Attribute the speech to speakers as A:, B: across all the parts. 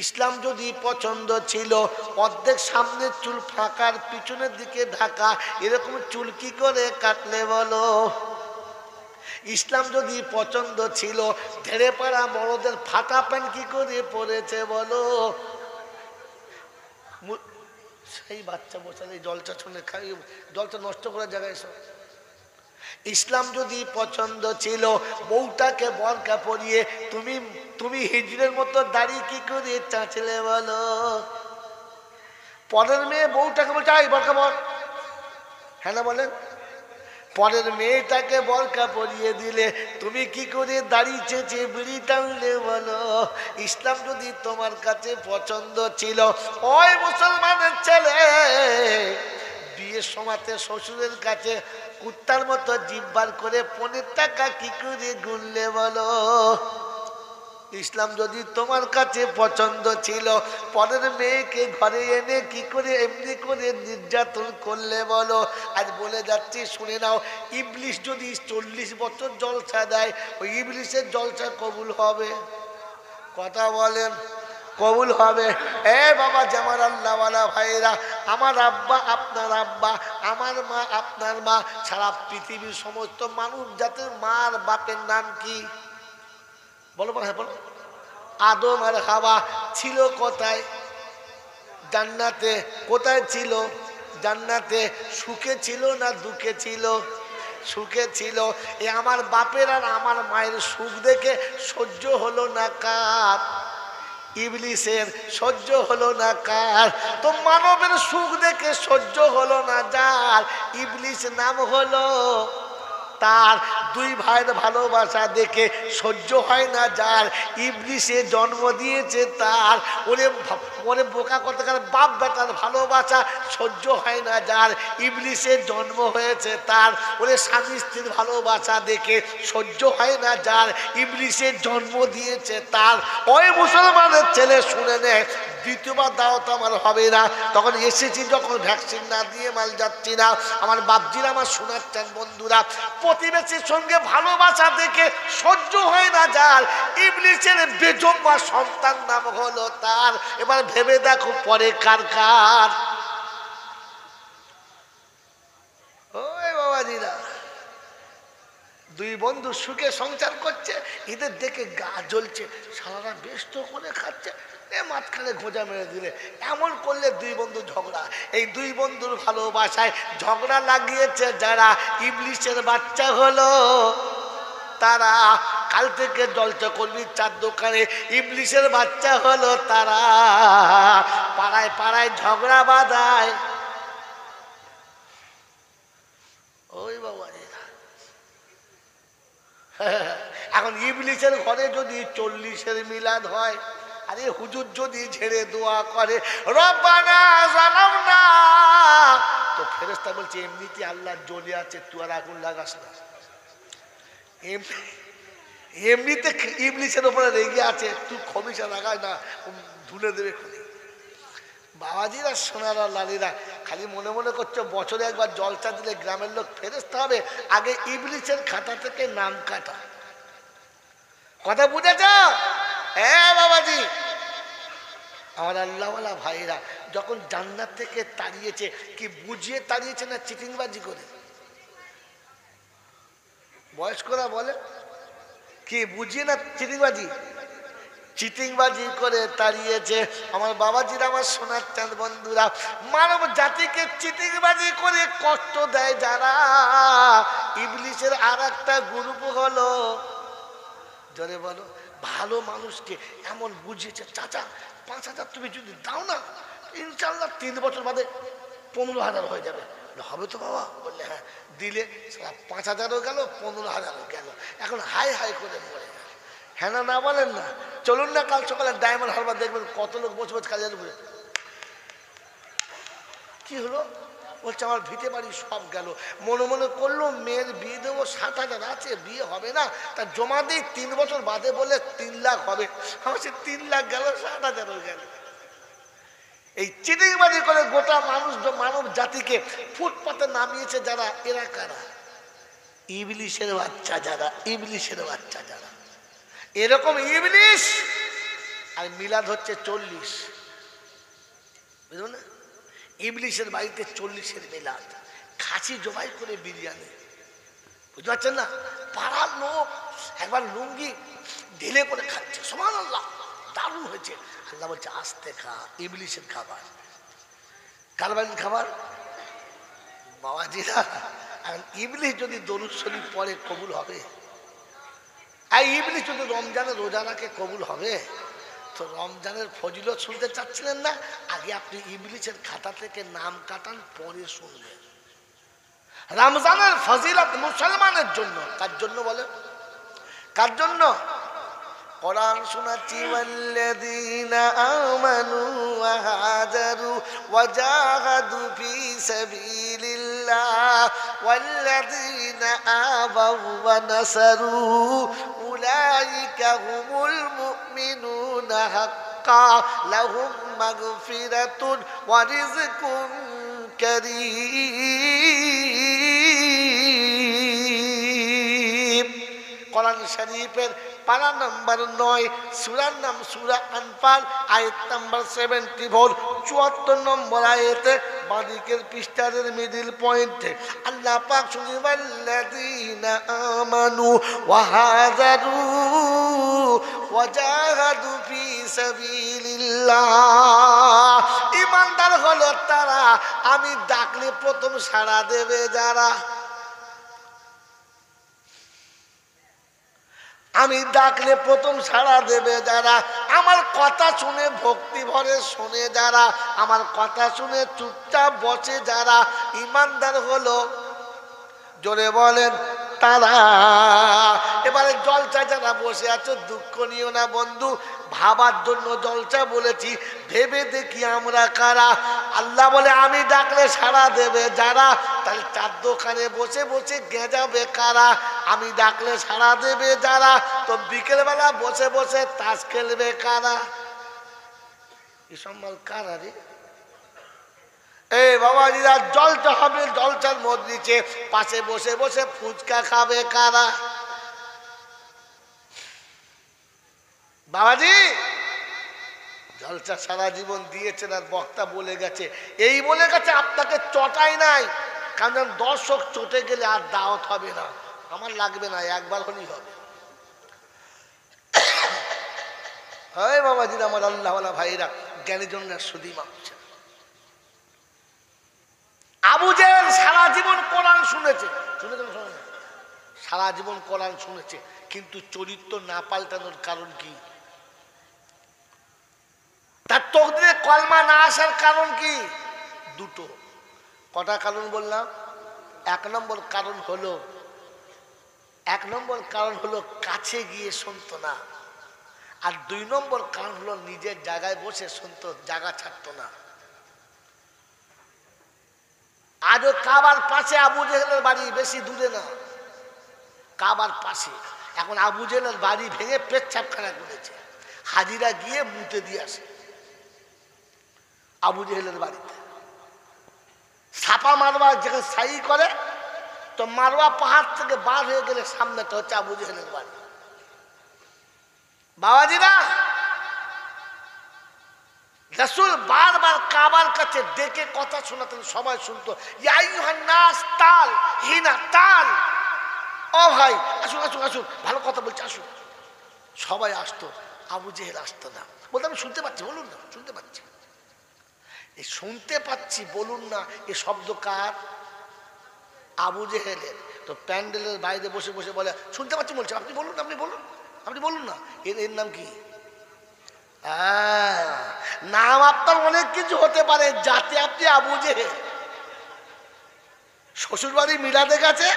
A: ইসলাম যদি পছন্দ ছিল, অর্ধেক সামনের চুল ফাঁকার পিছনের দিকে ঢাকা, এরকম চুল কি করে কাটলে বলো? ইসলাম যদি পছন্দ ছিল, ঢেড়ে পাড়া মরদের ফাটা প্যান্ট কি করে পরেছে বলো? সেই বাচ্চা বসালে জলচা শুনে খাই, জলচা নষ্ট করার জায়গায় সব। ইসলাম যদি পছন্দ ছিল, বউটাকে বরকা পরিয়ে তুমি তুমি হিজড়ের মতো দাড়ি কি করে চাঁচলে বলো? পরের মেয়ে বউটাকে বলছে আই বরকা বল, হ্যাঁ না বলেন? পরের মেয়েটাকে বরকা পরিয়ে দিলে তুমি কি করে দাড়ি চেঁচে বিড়ি টানলে বলো? ইসলাম যদি তোমার কাছে পছন্দ ছিল, ওই মুসলমানের ছেলে বিয়ের সময়তে শ্বশুরের কাছে কুত্তার মতো জিভ করে 15 টাকা কি করে গুনলে বলো? ইসলাম যদি তোমার কাছে পছন্দ ছিল, পরের মেয়েকে ঘরে এনে কি করে এমনি করে নির্যাতন করলে বলো? আজ বলে যাচ্ছি শুনে নাও, ইবলিশ যদি 40 বছর জলসা দেয়, ওই ইবলিশের জলসা কবুল হবে? কথা বলেন, কবুল হবে? এ বাবা জামার আল্লাহওয়ালা ভাইরা, আমার আব্বা আপনার আব্বা, আমার মা আপনার মা, সারা পৃথিবীর সমস্ত মানুষ জাতির মার বাপের নাম কি বলো? হ্যাঁ বলো। আদম আর হাওয়া ছিল কোথায়? জান্নাতে। কোথায় ছিল? জান্নাতে। সুখে ছিল না দুঃখে ছিল? সুখে ছিল। এ আমার বাপের আর আমার মায়ের সুখ দেখে সহ্য হলো না কার? ইবলিসের। সহ্য হলো না কার? তো মানবের সুখ দেখে সহ্য হলো না যার, ইবলিস নাম হলো তার। দুই ভাইয়ের ভালোবাসা দেখে সহ্য হয় না যার, ইবলিসে জন্ম দিয়েছে তার। ওরে বোকা কথাকার, বাপ বেটার ভালোবাসা সহ্য হয় না যার, ইবলিসের জন্ম হয়েছে তার। ওরে স্বামী স্ত্রীর ভালোবাসা দেখে সহ্য হয় না যার, ইবলিসের জন্ম দিয়েছে তার। ওই মুসলমানের ছেলে শুনে নে, দ্বিতীয়বার দাওয়াত আমার হবে না। তখন এসেছি যখন ভ্যাকসিন না দিয়ে মাল যাচ্ছি না। আমার বাপজিরা আমার শোনাচ্ছেন বন্ধুরা, প্রতিবেশীর সঙ্গে ভালোবাসা দেখে সহ্য হয় না যার, ইবলিসের বেজম্মা সন্তান নাম হলো তার। এবার ভেবে দেখো পরে কার কার? ওই বাবাজিরা, দুই বন্ধু সুখে সংসার করছে, এদের দেখে গা জ্বলছে, সারারা ব্যস্ত করে খাচ্ছে, মাঝখানে গোঁজা মেরে দিলে। এমন করলে দুই বন্ধু ঝগড়া। এই দুই বন্ধুর ভালোবাসায় ঝগড়া লাগিয়েছে যারা, ইবলিসের বাচ্চা হলো তারা। কাল থেকে জলচা করবি চার দোকানে, ইবলিসের বাচ্চা হলো তারা। পাড়ায় পাড়ায় ঝগড়া বাঁধায়। ওই বাবা, এখন ইবলিসের ঘরে যদি 40-এর মিলাদ হয়, আরে হুজুর যদি ঝেড়ে দোয়া করে রব্বানা জালামনা, তো ফেরেশতা বলছে এমনিতে আল্লাহ জ্বলে আছে, তুই আর আগুন লাগাস না। এমনিতে ইবলিসের উপরে রেগে আছে, তুই খমিশা লাগাস না, ধুলে দেবে খুনি। বাবাজিরা সোনারা লালিরা খালি মনে মনে করছো বছরে একবার জলসা দিলে গ্রামের লোক ফেরেশতা হবে, আগে ইবলিসের খাতা থেকে নাম কাটা। কথা বুঝেছ? হ্যাঁ বাবাজি, আমার আল্লাহওয়ালা ভাইরা যখন জান্নাত থেকে তাড়িয়েছে, কি বুঝিয়ে তাড়িয়েছে না চিটিংবাজি করে? বয়স্করা বলে কি বুঝিয়ে না চিটিংবাজি? চিটিংবাজি করে তাড়িয়েছে। আমার বাবাজিরা আমার সোনার চাঁদ বন্ধুরা, মানব জাতিকে চিটিংবাজি করে কষ্ট দেয় যারা, ইবলিসের আর একটা গ্রুপ হলো, জোরে বলো, ভালো মানুষকে এমন বুঝিয়েছে, চাচা 5,000 তুমি যদি দাও না, ইনশাল্লাহ 3 বছর বাদে 15,000 হয়ে যাবে। হবে তো বাবা? বললে হ্যাঁ। দিলে 5,000ও গেল, 15,000ও গেল। এখন হাই হাই করে মরে গেল। হ্যাঁ না, না বলেন না? চলুন না কাল সকালে ডায়মন্ড হারবার দেখবেন কত লোক বসে বসে কাজে বসে। কি হলো? বলছে আমার ভিটে বাড়ি সব গেল। মনে মনে করলো মেয়ের বিয়ে দেবো, 7,000 আছে, বিয়ে হবে না, তা জমা দিই 3 বছর বাদে, বলে 3 লাখ হবে। আমার সে 3 লাখ গেল, 7,000ও গেল। এই চিটিংবাজি করে গোটা মানব জাতিকে ফুটপাতে নামিয়েছে যারা, এরা কারা? ইবলিসের বাচ্চা যারা, ইবলিসের বাচ্চা যারা। এরকম ইবলিস আর মিলাদ হচ্ছে 40, বুঝলো না? ইবলিশের বাড়িতে 40-এর মিলাদ, খাসি জবাই করে বিরিয়ানি, বুঝতে পারছেন না? পাড়ার লোক একবার লুঙ্গি ঢিলে করে খাচ্ছে, সুবহানাল্লাহ, দারুণ হয়েছে। আল্লাহ বলছে আস্তে খা, ইবলিশের খাবার। কার বাড়ির খাবার? বাবাজিরা, ইবলিশ যদি দরুদ শরীফ পড়ে কবুল হবে? আর ইবলিশ যদি রমজানে রোজা রাখে কবুল হবে? তো রমজানের ফজিলত শুনতে চাচ্ছিলেন না? আগে আপনি ইবলিশের খাতা থেকে নাম কাটান, পরে শুনবেন। রমজানের ফজিলত মুসলমানের জন্য। কার জন্য বলে? কার জন্য? কোরআন শোনাচ্ছি, ওয়াল্লাযীনা আমানু ওয়া হাজারু ওয়া জাহাদু ফি সাবিলিল্লাহ ওয়াল্লাযীনা আওয়াউ ওয়া নাসারু উলাইকা হুমুল মুমিনুনা হাক্কান লাহুম মাগফিরাতুন ওয়া রিজকুন কারীম। কোরআন শরীফের পারা নাম্বার 9, সূরার নাম সূরা আনফাল, আয়াত নাম্বার 74, 74 নম্বর আয়াতে বাদিকের পৃষ্ঠার মিডল পয়েন্টে আল্লাহ পাক শুনি, ওয়াল্লাযীনা আমানু ওয়া হাজারু ওয়া জাহাদু ফি সাবিলিল্লাহ। ঈমানদার হলো তারা, আমি ডাকলে প্রথম সাড়া দেবে যারা, আমি ডাকলে প্রথম সাড়া দেবে যারা, আমার কথা শুনে ভক্তি ভরে শোনে যারা, আমার কথা শুনে চুপচাপ বসে যারা, ঈমানদার হলো, জোরে বলেন তারা। এবারে জলসা যারা বসে আছো, দুঃখ নিও না বন্ধু, ভাবার জন্য জলসা বলেছি, ভেবে দেখি আমরা কারা। আল্লাহ বলে আমি ডাকলে সাড়া দেবে যারা, তাহলে চার দোকানে বসে বসে গেঁজাবে কারা? আমি ডাকলে সাড়া দেবে যারা, তো বিকেলবেলা বসে বসে তাস খেলবে কারা? এসব মাল কারা রে? এই বাবাজিরা, জলসা হবে, জলসার মধ্যে পাশে বসে বসে ফুচকা খাবে কারা? বাবাজি জলসা সারা জীবন দিয়েছেন, আর বক্তা বলে গেছে, এই বলে গেছে আপনাকে চটাই নাই, কারণ দর্শক চটে গেলে আর দাওয়াত হবে না। আমার লাগবে না, একবার হলেই হবে। হয় বাবাজিরা, আমার আল্লাহওয়ালা ভাইরা, জ্ঞানী জন্য সুদী মাপছে। আবু জেহেল সারা জীবন কোরআন শুনেছে, সারা জীবন কোরআন শুনেছে, কিন্তু চরিত্র না পাল্টানোর কারণ কি? তার তকদিরে কলমা না আসার কারণ কি? দুটো। কটা কারণ বললাম? এক নম্বর কারণ হলো কাছে গিয়ে শুনতো না, আর 2 নম্বর কারণ হলো নিজের জায়গায় বসে শুনতো, জায়গা ছাড়তো না। আজও কাবার পাশে আবু জেহেলের বাড়ি, বেশি দূরে না, কাবার পাশে। এখন আবু জেহেলের বাড়ি ভেঙে পেচ্ছাপখানা করেছে, হাজিরা গিয়ে মুতে দিয়ে আসে আবু জেহেলের বাড়িতে। ছাপা মারবা যেখানে সাই করে, তো মারওয়া পাহাড় থেকে বার হয়ে গেলে সামনেটা হচ্ছে আবু জেহেলের বাড়ি। বাবাজিরা, রাসূল বারবার কাবার কাছে ডেকে কথা শোনাতেন, সবাই শুনতো। ইয়া আইয়ুহান নাস তাল হিনা তাল, ও ভাই আসুন আসুন আসুন, ভালো কথা বলছে আসুন। সবাই আসতো, আবু জেহেল আসতো না, বলতো আমি শুনতে পাচ্ছি, বলুন না শুনতে পাচ্ছি। এই শুনতে পাচ্ছি বলুন না, এ শব্দ কার? আবু জেহেলের। তো প্যান্ডেলের বাইরে বসে বসে বলে শুনতে পাচ্ছি, বলছে আপনি বলুন, আপনি বলুন, আপনি বলুন না। এর নাম কি? নাম আপনার অনেক কিছু হতে পারে, যাতে আপনি আবু জেহেল। শ্বশুর বাড়ি মিলাদে গেছে,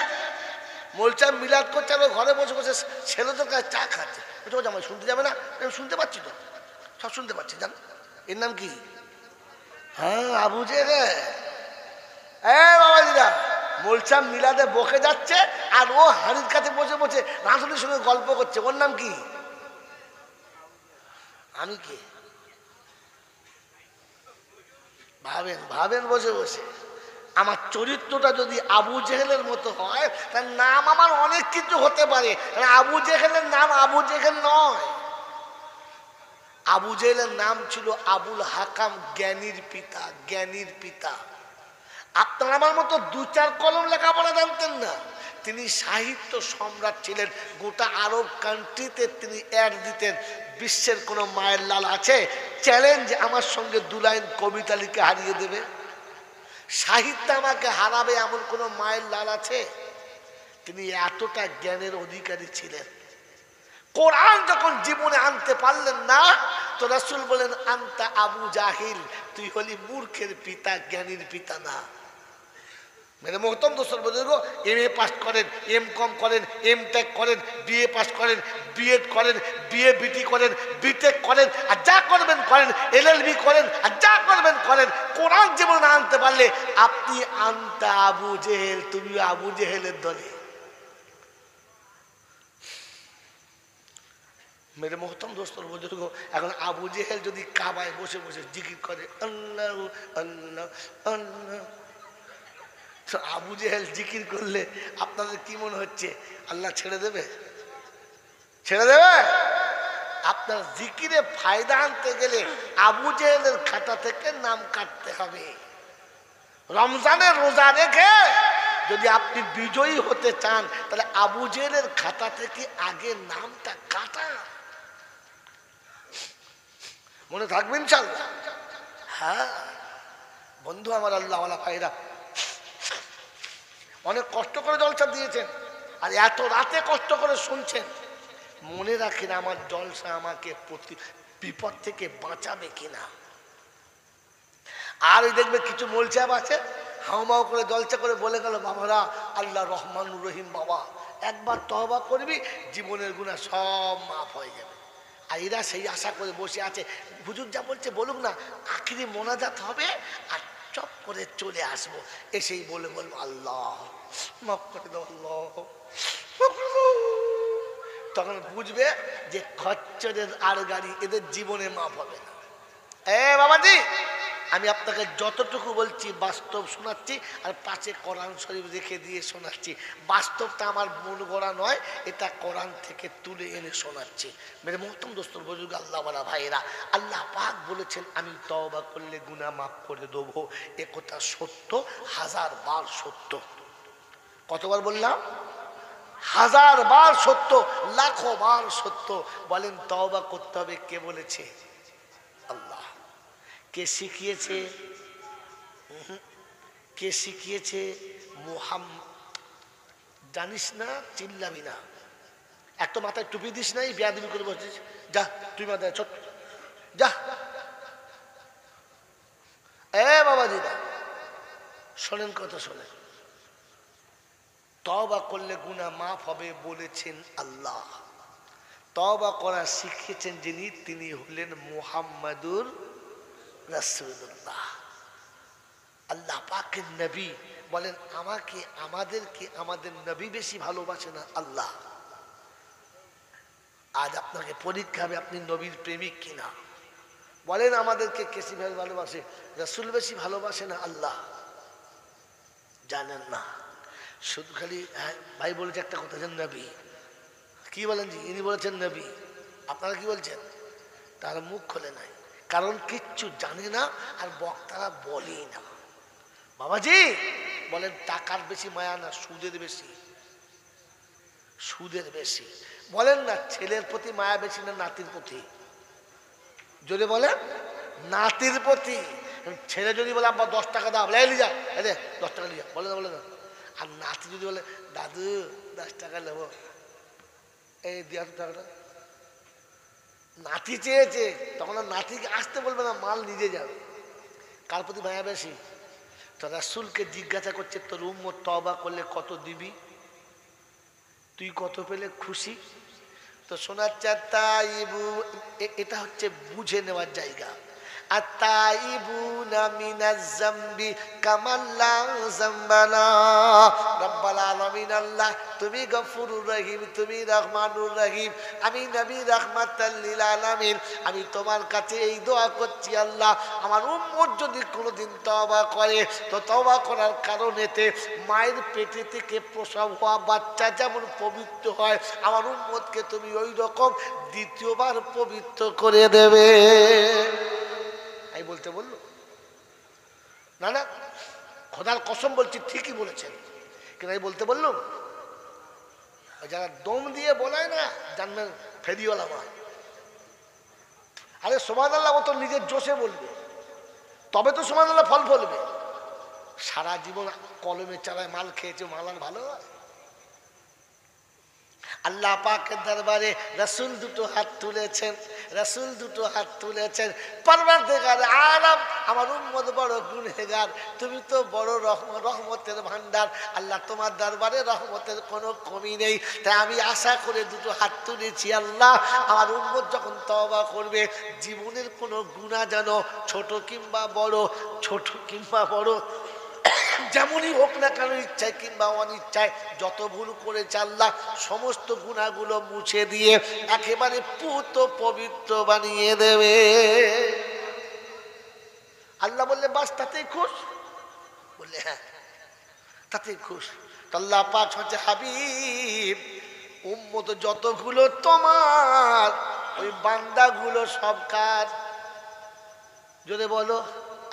A: বলছে মিলাদ করছে, আর ঘরে বসে বসে ছেলেদের কাছে চা খাচ্ছে, জামাই শুনতে যাবে না? আমি শুনতে পাচ্ছি তো, সব শুনতে পাচ্ছি, জান। এর নাম কি? হ্যাঁ, আবু জেহেল। বাবাজিরা, মোলচাম মিলাদে বকে যাচ্ছে, আর ও হাড়ির কাছে বসে বসে রাসূলের সঙ্গে গল্প করছে। ওর নাম কি? আমি কে? ভাবেন বসে বসে। আমার চরিত্রটা যদি আবু জেহেলের মতো হয়, তার নাম আমার অনেক কিছু হতে পারে। আবু জেহেলের নাম আবু জেহেল নয়। আবু জেহেলের নাম ছিল আবুল হাকাম, জ্ঞানীর পিতা, জ্ঞানীর পিতা। আপনার আমার মতো দু চার কলম লেখাপড়া জানতেন না, তিনি সাহিত্য সম্রাট ছিলেন। গোটা আরব কান্ট্রিতে তিনি অ্যাড দিতেন, বিশ্বের কোনো মায়ের লাল আছে চ্যালেঞ্জ আমার সঙ্গে 2 লাইন কবিতা লিখে হারিয়ে দেবে, সাহিত্য আমাকে হারাবে, এমন কোনো মায়ের লাল আছে? তিনি এতটা জ্ঞানের অধিকারী ছিলেন। কোরআন যখন জীবনে আনতে পারলেন না তো রাসূল বলেন আনতা আবু জাহিল, তুই হলি মূর্খের পিতা, জ্ঞানীর পিতা না। মেরে মোহতরম দোস্তর বুজুর্গ, MA পাস করেন, MCOM করেন, MTech করেন, BA পাস করেন, B.Ed করেন, BA BT করেন, B.Tech করেন, আর যা করবেন করেন, LLB করেন, আর যা করবেন করেন, কোরআন জীবনে না আনতে পারলে আপনি আনতা আবু জেহেল, তুমি আবু জেহেলের দলে। মেরে মোহতরম দোস্তর বুজুর্গ, এখন আবু জেহেল যদি কাবায় বসে বসে জিকির করে আল্লাহ আল্লাহ আল্লাহ, আবু জেহেল জিকির করলে আপনাদের কি মনে হচ্ছে আল্লাহ ছেড়ে দেবে? ছেড়ে দেবে? আপনার জিকিরে ফায়দা আনতে গেলে আবু জেহেলের খাতা থেকে নাম কাটতে হবে। রমজানের রোজা রেখে যদি আপনি বিজয়ী হতে চান তাহলে আবু জেহেলের খাতা থেকে আগে নামটা কাটা। মনে থাকবে ইনশাআল্লাহ? হ্যাঁ বন্ধু আমার, আল্লাহওয়ালা ভাইরা অনেক কষ্ট করে জলসা দিয়েছেন, আর এত রাতে কষ্ট করে শুনছেন। মনে রাখেন আমার জলসা আমাকে বিপদ থেকে বাঁচাবে কিনা। আর ওই দেখবে কিছু মোল সাহেব আছে, হাউমাউ করে জলসা করে বলে গেল বাবারা আল্লাহ রহমানুর রহিম, বাবা একবার তওবা করবি জীবনের গুনাহ সব মাফ হয়ে যাবে। আর এরা সেই আশা করে বসে আছে, হুজুর যা বলছে বলুক না, আখিরি মোনাজাত হবে আর চপ করে চলে আসবো, এসেই বলে বলবো আল্লাহ মাফ করে দাও, আল্লাহ তখন বুঝবে যে খচ্চরের আর গাড়ি, এদের জীবনে মাফ হবে না। বাবাজি আমি আপনাকে যতটুকু বলছি বাস্তব শোনাচ্ছি, আর পাশে কোরআন শরীফ রেখে দিয়ে শোনাচ্ছি। বাস্তবটা আমার মন গড়া নয়, এটা কোরআন থেকে তুলে এনে শোনাচ্ছি। মেরে মোহতরম দোস্তর বুজুর্গ, আল্লাহ ওয়ালা ভাইরা, আল্লাহ পাক বলেছেন আমি তওবা করলে গুনাহ মাফ করে দেবো। এ কথা সত্য, 1000 বার সত্য। কতবার বললাম? 1000 বার সত্য, লাখো বার সত্য। বলেন তওবা করতে হবে কে বলেছে? আল্লাহ। কে শিখিয়েছে? কে শিখিয়েছে? মুহাম্মদ। জানিস না চিল্লাবি না, একটা মাথায় টুপি দিস নাই, বেয়াদবি করে বসছিস, যা তুই মাথায় ছোট যা। বাবাজিরা শোনেন কথা, শোনেন। তওবা করলে গুনাহ মাফ হবে বলেছেন আল্লাহ। তওবা করা শিখিয়েছেন যিনি, তিনি হলেন মুহাম্মাদুর রাসূলুল্লাহ, আল্লাহ পাকের নবী। বলেন আমাকে, আমাদেরকে আমাদের নবী বেশি ভালোবাসে না আল্লাহ? আজ আপনাকে পরীক্ষা হবে আপনি নবীর প্রেমিক কিনা। বলেন আমাদেরকে কেসি ভাই ভালোবাসে? রাসূল বেশি ভালোবাসে না আল্লাহ? জানেন না, শুধু খালি ভাই বলেছে একটা কথা, যে নবী। কি বলেন জি? ইনি বলেছেন নবী, আপনারা কি বলছেন? তারা মুখ খোলে নাই, কারণ কিচ্ছু জানে না, আর বক্তারা বলেই না। বাবাজি বলেন টাকার বেশি মায়া না সুদের বেশি? সুদের বেশি। বলেন না ছেলের প্রতি মায়া বেশি না নাতির প্রতি? যদি বলেন নাতির প্রতি। ছেলে যদি বলে আব্বা 10 টাকা দাও, বলে যা 10 টাকা লিয়া, বলে না, বলে না। আর নাতি যদি বলে দাদু 10 টাকা নেবো, এই দিয়া টাকাটা, নাতি চেয়েছে, তখন আর নাতিকে আসতে বলবে না, মাল নিজে যাবে। কার প্রতি মায়া বেশি? তো রাসূলকে জিজ্ঞাসা করছে তোর উম্মত তওবা করলে কত দিবি, তুই কত পেলে খুশি? তো শোনার চাইবু, এটা হচ্ছে বুঝে নেওয়ার জায়গা। আতাইবুনা মিনাজ যামবি কামান লা যামবা লা। রব্বুল আলামিন আল্লাহ তুমি গফুরুর রহিম, তুমি রহমানুর রহিম, আমি নবী রাহমাতাল লিল আলামিন। আমি তোমার কাছে এই দোয়া করছি আল্লাহ, আমার উম্মত যদি কোনোদিন তওবা করে তো তওবা করার কারণেতে মায়ের পেটে থেকে প্রসব হওয়া বাচ্চা যেমন পবিত্র হয়, আমার উম্মতকে তুমি ওই রকম দ্বিতীয়বার পবিত্র করে দেবে। এই বলতে বললো না, না খোদার কসম বলছি ঠিকই বলেছেন, কিন্তু এই বলতে বললো যারা দম দিয়ে বলায় না জানবেন ফেরিওয়ালা মা। আরে সুবহানাল্লাহ ও তো নিজের জোশে বলবে, তবে তো সুবহানাল্লাহ ফল ফলবে। সারা জীবন কলমের চালায় মাল খেয়েছে, মালার ভালো হয়? আল্লাহ পাকের দরবারে রাসূল দুটো হাত তুলেছেন, রাসূল দুটো হাত তুলেছেন, পরওয়ারদিগার আলম আমার উম্মত বড় গুনহগার, তুমি তো বড় রহমতের ভান্ডার, আল্লাহ তোমার দরবারে রহমতের কোনো কমি নেই। তাই আমি আশা করে দুটো হাত তুলেছি, আল্লাহ আমার উম্মত যখন তওবা করবে জীবনের কোনো গুনাহ যেন ছোট কিংবা বড়, ছোট কিংবা বড় যেমনই হোক না কেন, ইচ্ছায় কিংবা অনিচ্ছায় যত ভুল করেছে আল্লাহ সমস্ত গুনাহগুলো মুছে দিয়ে একেবারে পুত পবিত্র বানিয়ে দেবে। আল্লাহ বললে বাস তাতেই খুশ, বললে হ্যাঁ তাতেই খুশ। তো আল্লাহ পাক হচ্ছে হাবিব উম্মত যতগুলো তোমার, ওই বান্দাগুলো সব কার? যদি বলো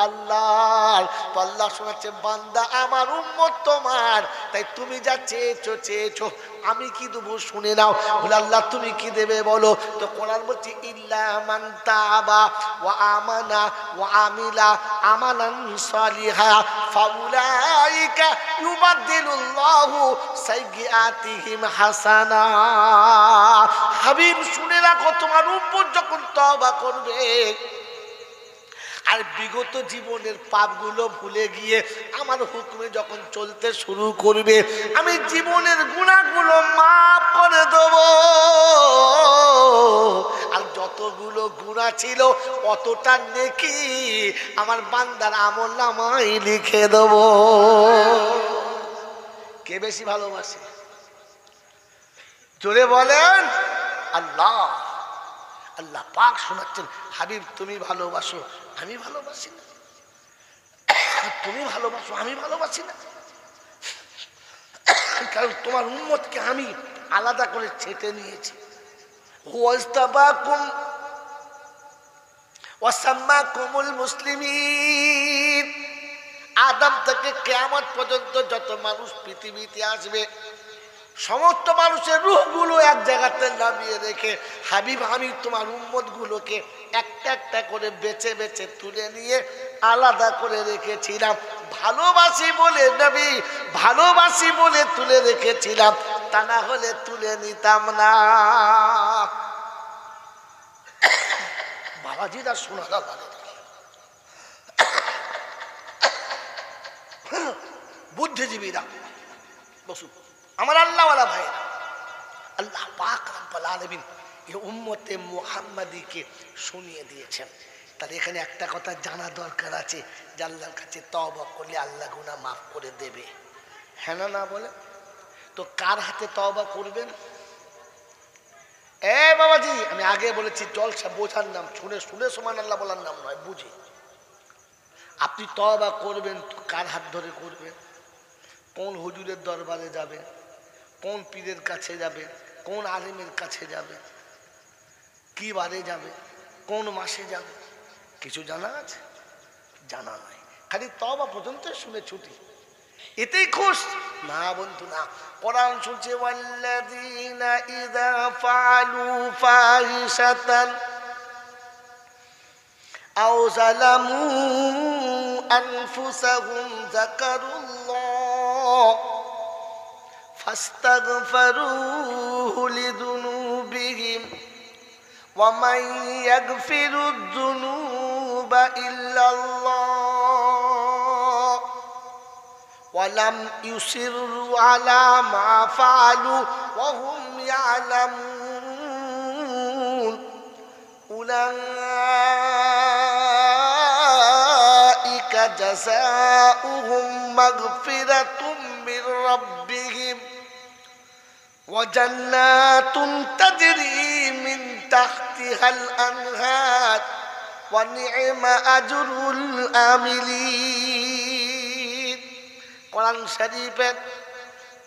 A: আল্লাহ, তো আল্লাহ শোনাচ্ছে বান্দা আমার উম্মত তোমার, তাই তুমি যা চেয়েছো চেয়েছো আমি কি দেবো শুনে নাও। বলে আল্লাহ তুমি কি দেবে বলো? তো কোরআন বলছে ইল্লা মান তাবা ওয়া আমানা ওয়া আমিলা আমালান সালিহা ফাউলাইকা ইউবাদদিলুল্লাহু সাইয়্যাতিহিম হাসানা। হাবিব শুনে রাখো, তোমার উম্মত যখন তওবা করবে আর বিগত জীবনের পাপগুলো ভুলে গিয়ে আমার হুকুমে যখন চলতে শুরু করবে, আমি জীবনের গুনাহগুলো মাফ করে দেব। আর যতগুলো গুনাহ ছিল অতটা নেকি আমার বান্দার আমলনামায় লিখে দেব। কে বেশি ভালোবাসে জোরে বলেন? আল্লাহ। আল্লাহ পাক শোনাচ্ছেন হাবিব তুমি ভালোবাসো আমি ভালোবাসি না, তুমি ভালোবাসো আমি ভালোবাসি না, কারণ তোমার উম্মতকে আমি আলাদা করে ছেটে নিয়েছি। ওয়াজতাবাকুম ওয়াসাম্মাকুমুল মুসলিমিন। আদম থেকে কিয়ামত পর্যন্ত যত মানুষ পৃথিবীতে আসবে সমস্ত মানুষের রূহগুলো এক জায়গাতে নামিয়ে রেখে হাবিব আমি তোমার উম্মতগুলোকে একটা একটা করে বেছে বেছে তুলে নিয়ে আলাদা করে রেখেছিলাম। ভালোবাসি বলে নবী, ভালোবাসি বলে তুলে রেখেছিলাম, তা না হলে তুলে নিতাম না। বাবাজিরা শোনাটা ভালো, বুদ্ধিজীবীরা বসু আমার আল্লাহওয়ালা ভাইয়েরা, আল্লাহ পাক রব্বুল আলামিন এই উম্মতে মুহাম্মাদীকে শুনিয়ে দিয়েছেন। তাহলে এখানে একটা কথা জানা দরকার আছে যে আল্লাহর কাছে তওবা করলে আল্লাহ গুনাহ মাফ করে দেবে, হ্যাঁ না? না বলে তো কার হাতে তওবা করবেন? এ বাবাজি আমি আগে বলেছি জলসা বোঝার নাম, শুনে শুনে সুবহানাল্লাহ বলার নাম নয়, বুঝি। আপনি তওবা করবেন তো কার হাত ধরে করবেন? কোন হুজুরের দরবারে যাবে, কোন পীরের কাছে যাবে, কোন আলেমের কাছে যাবে, কি বারে যাবে, কোন মাসে যাবে, কিছু জানা আছে? জানা নাই, খালি তওবা পর্যন্ত শুনে ছুটি, এতেই খুশ না বন্ধু না। কোরআন শুনছে ওয়াল্লাযীনা ইযা ফাআলু ফাহিশাতান আও যালামু আনফুসাহুম যাকারুল্লাহ ফাস্তাগফিরু লিযুনুবিহিম ওয়া মান ইয়াগফিরুয যুনুবা ইল্লাল্লাহ ওয়া লাম ইউসিররু আলা মা ফাআলু ওয়া হুম ইয়ালামুন উলাইকা জাযাউহুম মাগফিরাতুম মির রাব্বিহিম ওয়া জান্নাতুন তাজরি মিন তাহতিহাল আনহার ওয়া নি'মা আজরুল আমিলিন। কোরআন শরীফের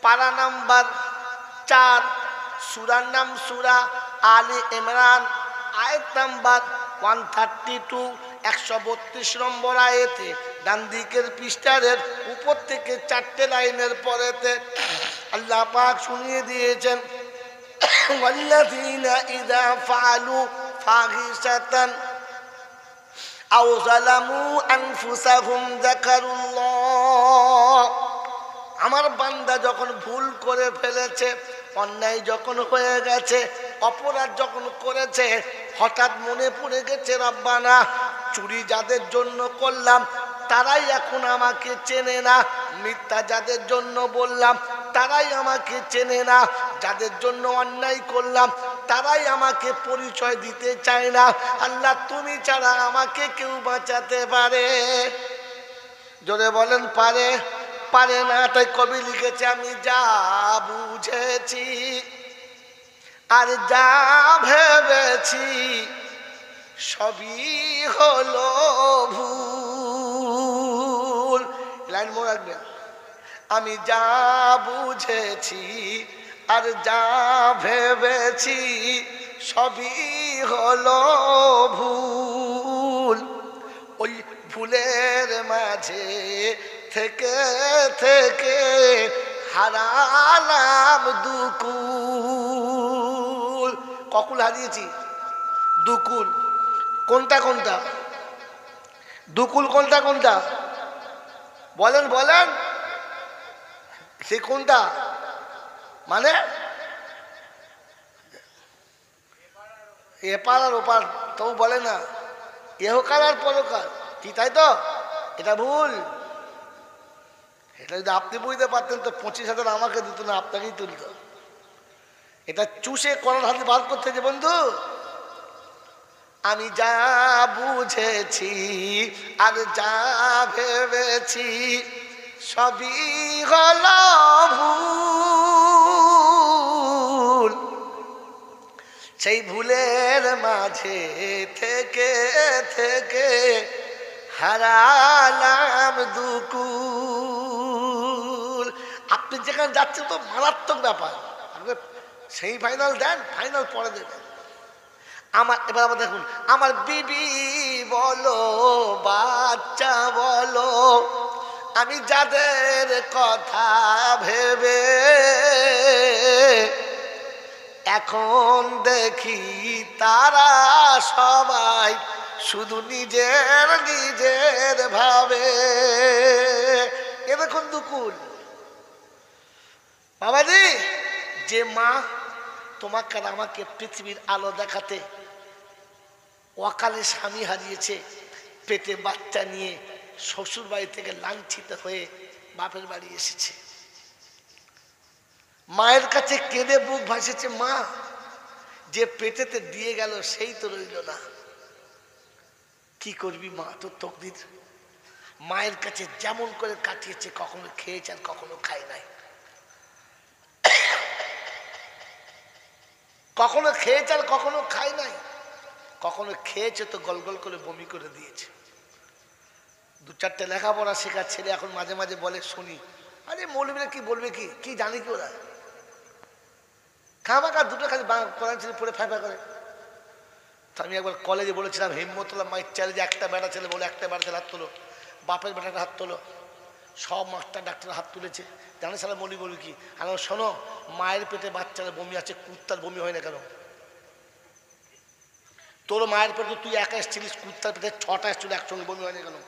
A: পারা নাম্বার 4, সূরার নাম সূরা আলে ইমরান, আয়াত নাম্বার 132, 132 নম্বর আয়াতে ডান দিকের পৃষ্ঠারের উপর থেকে 4টে লাইনের পরেতে আল্লাহ পাক শুনিয়ে দিয়েছেন, ওয়াল্লাযীনা ইযা ফাআলু ফাহিশাতান আও যালামু আনফুসাহুম যাকারুল্লাহ। আমার বান্দা যখন ভুল করে ফেলেছে, অন্যায় যখন হয়ে গেছে, অপরাধ যখন করেছে, হঠাৎ মনে পড়ে গেছে রব্বানা চুরি যাদের জন্য করলাম তারাই এখন আমাকে চেনে না, মিথ্যা যাদের জন্য বললাম তারাই আমাকে চেনে না, যাদের জন্য অন্যায় করলাম তারাই আমাকে পরিচয় দিতে চায় না। আল্লাহ তুমি ছাড়া আমাকে কেউ বাঁচাতে পারে? জোরে বলেন পারে? পারে না। তাই কবি লিখেছে, আমি যা বুঝেছি আর যা ভেবেছি সবই হলো ভুল। লাইন মনে রাখবেন, আমি যা বুঝেছি আর যা ভেবেছি সবই হলো ভুল। ওই ভুলের মাঝে থেকে থেকে হারালাম দুকুল। ককুল হারিয়েছি, দুকুল কোনটা কোনটা? দুকুল কোনটা কোনটা? বলেন বলেন, সে কোনটা? মানে এপার আর ওপার তো বলে না, এহকাল আর পরকাল, কি তাই তো? এটা ভুল। এটা যদি আপনি বুঝতে পারতেন তো 25,000 আমাকে দিত না, আপনাকেই তুলত। এটা চুষে করার হাতে বার করতে যে বন্ধু, আমি যা বুঝেছি আর যা ভেবেছি সবই হলো ভুল। সেই ভুলের মাঝে থেকে থেকে হারালাম দুকুল। আপনি যেখানে যাচ্ছেন তো মারাত্মক ব্যাপার, সেই ফাইনাল দেন, ফাইনাল পরে দেবেন। আমার এবার আবার দেখুন, আমার বিবি বলো বাচ্চা বলো, আমি যাদের কথা ভেবে এখন দেখি তারা সবাই শুধু নিজের নিজের ভাবে। এ দেখুন দুকুল। বাবাজি, যে মা তোমাকে আর আমাকে পৃথিবীর আলো দেখাতে অকালে স্বামী হারিয়েছে, পেটে বাচ্চা নিয়ে শ্বশুর বাড়ি থেকে লাঞ্ছিত হয়ে বাপের বাড়ি এসেছে, মায়ের কাছে কেঁদে বুক ভাসেছে। মা যে পেটেতে দিয়ে গেল সেই তো রইল না, কি করবি মা, তোর তকদির। মায়ের কাছে যেমন করে কাটিয়েছে, কখনো খেয়েছে আর কখনো খায় নাই, কখনো খেয়েছে আর কখনো খায় নাই, কখনো খেয়েছে তো গলগল করে বমি করে দিয়েছে। 2-4টে লেখাপড়া শেখার ছেলে এখন মাঝে মাঝে বলে শুনি, আরে মৌলবীরা কি বলবে, কি কি জানি কি ওরা, খামাকা দুটো খালি কোরআন ছেলে পড়ে ফাঁপা করে। তো আমি একবার কলেজে বলেছিলাম, হিম্মতুল্লাহ মাইক চ্যালেঞ্জে একটা বেটা ছেলে বলে, একটা বেটা ছেলে হাত তোলো, বাপের বেটাটা হাত তোলো। সব মাস্টার ডাক্তার হাত তুলেছে। জানে সালা মলি বলবি কি? আমি শোনো, মায়ের পেটে বাচ্চারা বমি আছে, কুত্তার বমি হয় না কেন? তোর মায়ের পেটে তুই একা এসেছিলিস, কুত্তার পেটে 6টা এসেছিল, একসঙ্গে বমি হয় না কেন?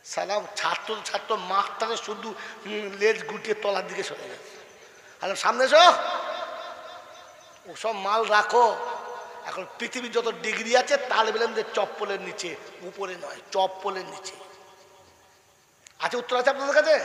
A: সালা ছাত্র মাঠটাকে শুধু লেজ গুটিয়ে তলার দিকে সরে গেছে। আর সামনে এসো, ওসব মাল রাখো। এখন পৃথিবীর যত ডিগ্রি আছে তাহলে বললাম যে চপ্পলের নিচে, উপরে নয়, চপ্পলের নিচে আছে। উত্তর আছে আপনাদের কাছে?